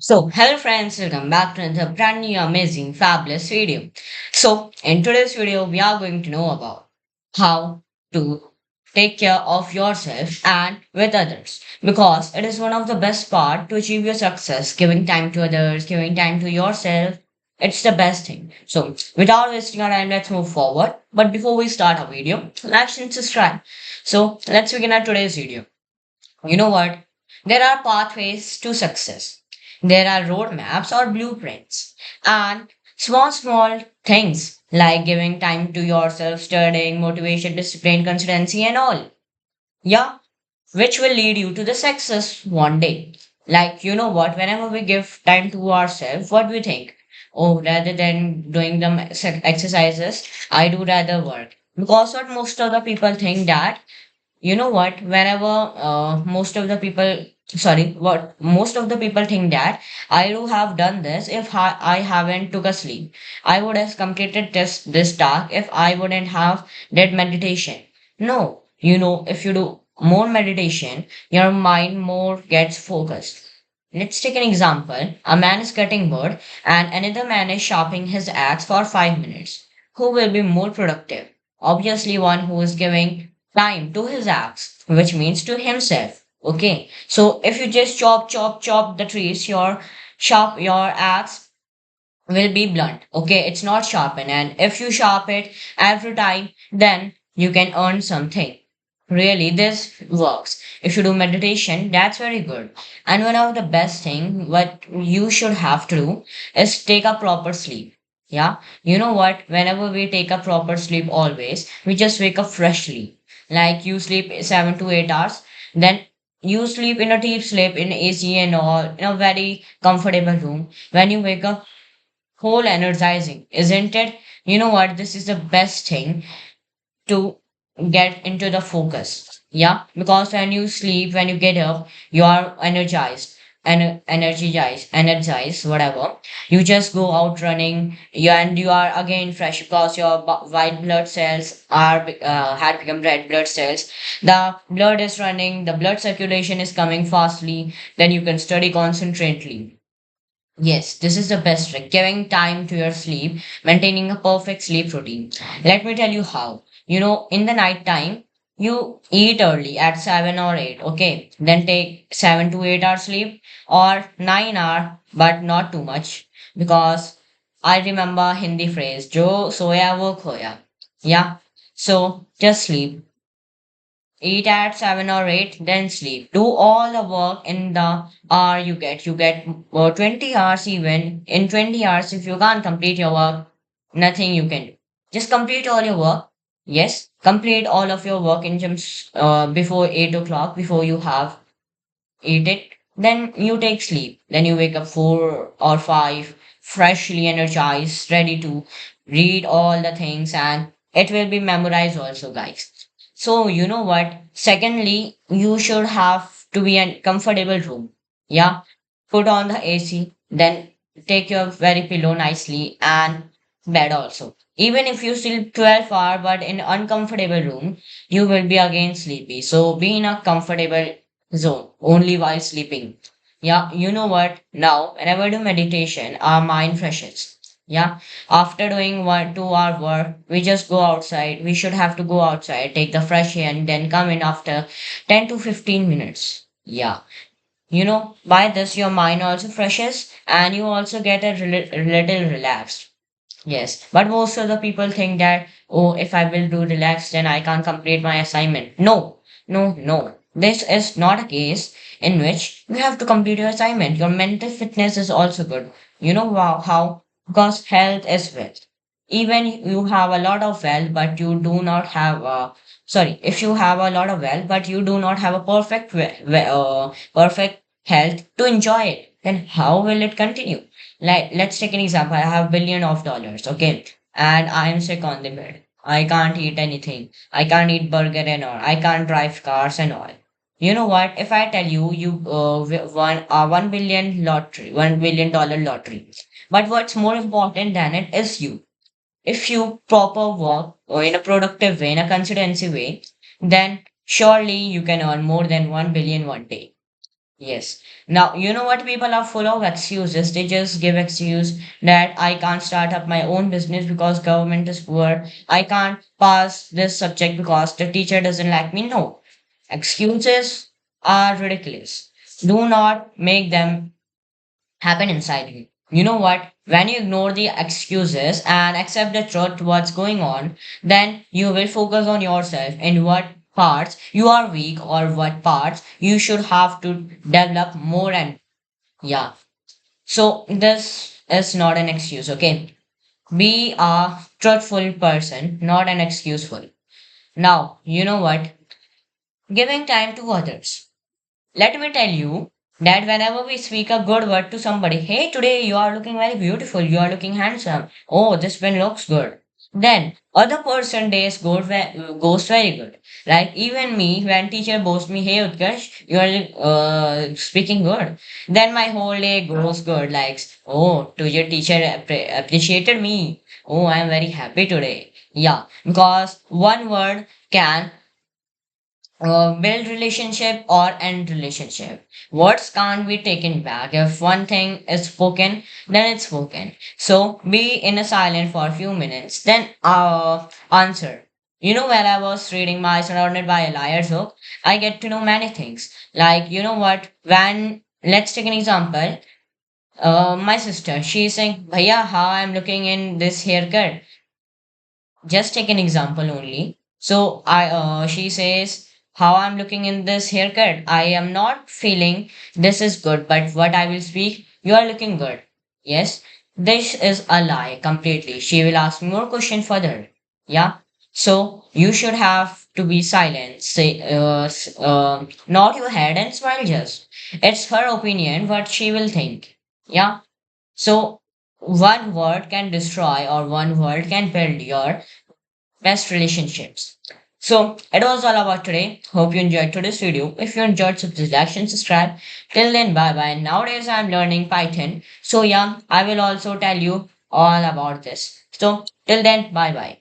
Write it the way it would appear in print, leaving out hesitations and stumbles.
Hello friends, welcome back to another brand new, amazing, fabulous video. In today's video, we are going to know about how to take care of yourself and with others because it is one of the best part to achieve your success. Giving time to others, giving time to yourself, it's the best thing. Without wasting our time, let's move forward. But before we start our video, like and subscribe. Let's begin our today's video. You know what? There are pathways to success. There are roadmaps or blueprints. And small things like giving time to yourself, studying, motivation, discipline, consistency, and all. Yeah, which will lead you to the success one day. Like, you know what? Whenever we give time to ourselves, what we think? Oh, rather than doing the exercises, I do rather work. Because what most of the people think that you know what whenever most of the people sorry what most of the people think that I do have done this if I haven't took a sleep. I would have completed this task if I wouldn't have did meditation. No, if you do more meditation, your mind more gets focused. Let's take an example. A man is cutting wood and another man is sharpening his axe for 5 minutes. Who will be more productive? Obviously one who is giving time to his axe, which means to himself. Okay. So if you just chop the trees, your axe will be blunt. Okay. It's not sharpened. And if you sharp it every time, then you can earn something. Really, this works. If you do meditation, that's very good. And one of the best thing what you should have to do is take a proper sleep. Yeah. You know what? Whenever we take a proper sleep always, we just wake up freshly. Like you sleep 7 to 8 hours, then you sleep in a deep sleep in AC and all in a very comfortable room. When you wake up, whole energizing, isn't it? You know what? This is the best thing to get into the focus. Yeah, because when you sleep, when you get up, you are energized, whatever. You just go out running, and you are again fresh because your white blood cells are had become red blood cells. The blood is running, the blood circulation is coming fastly. Then you can study concentrately. Yes, this is the best trick. Giving time to your sleep, maintaining a perfect sleep routine. Let me tell you how. In the night time, you eat early at 7 or 8, okay? Then take 7 to 8 hours sleep or 9 hour, but not too much because I remember Hindi phrase, Jo soya wo khoya. Yeah. So just sleep. Eat at 7 or 8, then sleep. Do all the work in the hour you get. You get 20 hours even. In 20 hours, if you can't complete your work, nothing you can do. Just complete all your work. Yes, complete all of your work in just before 8 o'clock, before you have eat it. Then you take sleep. Then you wake up 4 or 5, freshly energized, ready to read all the things, and it will be memorized also, guys. So, you know what? Secondly, you should have to be in comfortable room. Yeah. Put on the AC, then take your very pillow nicely and bed also. Even if you sleep 12 hour but in uncomfortable room, you will be again sleepy. So be in a comfortable zone only while sleeping. Yeah, you know what? Now, whenever I do meditation, our mind freshes. Yeah, after doing 1 2 hour work, we just go outside. We should have to go outside, take the fresh air, and then come in after 10 to 15 minutes. Yeah, by this, your mind also freshes and you also get a little relaxed. Yes, but most of the people think that, oh, if I will do relax, then I can't complete my assignment. No, no, no. This is not a case in which you have to complete your assignment. Your mental fitness is also good. You know how? Because health is wealth. Even you have a lot of wealth, but you do not have if you have a lot of wealth, but you do not have a perfect health to enjoy it, then how will it continue? Like, let's take an example. I have billion of dollars, okay, and I am sick on the bed. I can't eat anything. I can't eat burger and all. I can't drive cars and all. You know what? If I tell you won 1 billion dollar lottery, but what's more important than it is you. If you proper work or in a productive way, in a consistency way, then surely you can earn more than 1 billion one day. Yes. Now, you know what? People are full of excuses. They just give excuse that I can't start up my own business because government is poor. I can't pass this subject because the teacher doesn't like me. No. Excuses are ridiculous. Do not make them happen inside you. You know what? When you ignore the excuses and accept the truth, what's going on, then you will focus on yourself and what parts you are weak or what parts you should have to develop more and yeah. So this is not an excuse, okay? Be a truthful person, not an excuseful. Now, you know what? Giving time to others. Let me tell you that whenever we speak a good word to somebody, hey, today you are looking very beautiful, you are looking handsome, oh, this pen looks good. Then other person days goes very good. Like even me, when teacher boasts me, hey Utkarsh, you are speaking good. Then my whole day goes good. Like, oh, to your teacher appreciated me. Oh, I am very happy today. Yeah, because one word can build relationship or end relationship. Words can't be taken back. If one thing is spoken, then it's spoken. So be in a silent for a few minutes, then answer. You know, when I was reading my Surrounded by a Liar's book, I get to know many things. Like, you know what? When let's take an example. My sister, she's saying, Bhaiya, how I'm looking in this haircut. Just take an example only. So she says how I'm looking in this haircut. I am not feeling this is good, but what I will speak, you are looking good. Yes, this is a lie completely. She will ask more question further. Yeah. So you should have to be silent. Say, nod your head and smile just. It's her opinion what she will think. Yeah. So one word can destroy or one word can build your best relationships. So it was all about today. Hope you enjoyed today's video. If you enjoyed, so please like and subscribe. Till then, bye bye. Nowadays I'm learning Python. So yeah, I will also tell you all about this. So till then, bye bye.